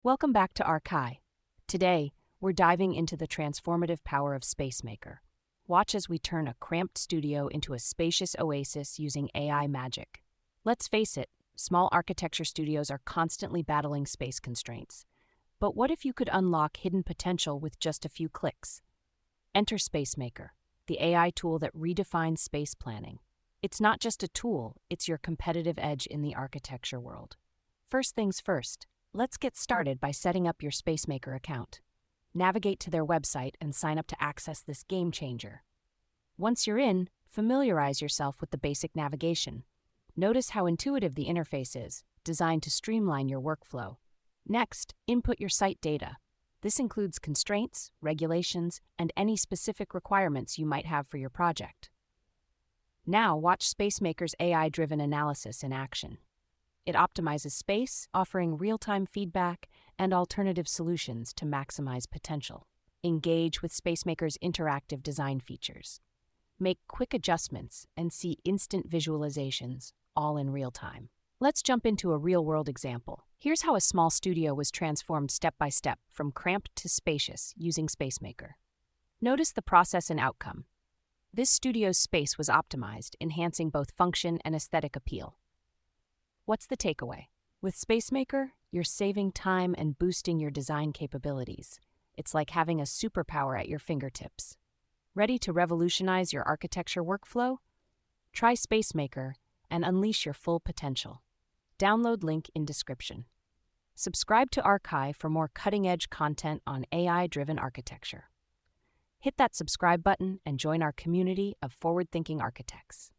Welcome back to Archive. Today, we're diving into the transformative power of Spacemaker. Watch as we turn a cramped studio into a spacious oasis using AI magic. Let's face it, small architecture studios are constantly battling space constraints. But what if you could unlock hidden potential with just a few clicks? Enter Spacemaker, the AI tool that redefines space planning. It's not just a tool, it's your competitive edge in the architecture world. First things first, let's get started by setting up your Spacemaker account. Navigate to their website and sign up to access this game changer. Once you're in, familiarize yourself with the basic navigation. Notice how intuitive the interface is, designed to streamline your workflow. Next, input your site data. This includes constraints, regulations, and any specific requirements you might have for your project. Now watch Spacemaker's AI-driven analysis in action. It optimizes space, offering real-time feedback and alternative solutions to maximize potential. Engage with Spacemaker's interactive design features. Make quick adjustments and see instant visualizations, all in real time. Let's jump into a real-world example. Here's how a small studio was transformed step by step from cramped to spacious using Spacemaker. Notice the process and outcome. This studio's space was optimized, enhancing both function and aesthetic appeal. What's the takeaway? With Spacemaker, you're saving time and boosting your design capabilities. It's like having a superpower at your fingertips. Ready to revolutionize your architecture workflow? Try Spacemaker and unleash your full potential. Download link in description. Subscribe to Archive for more cutting-edge content on AI-driven architecture. Hit that subscribe button and join our community of forward-thinking architects.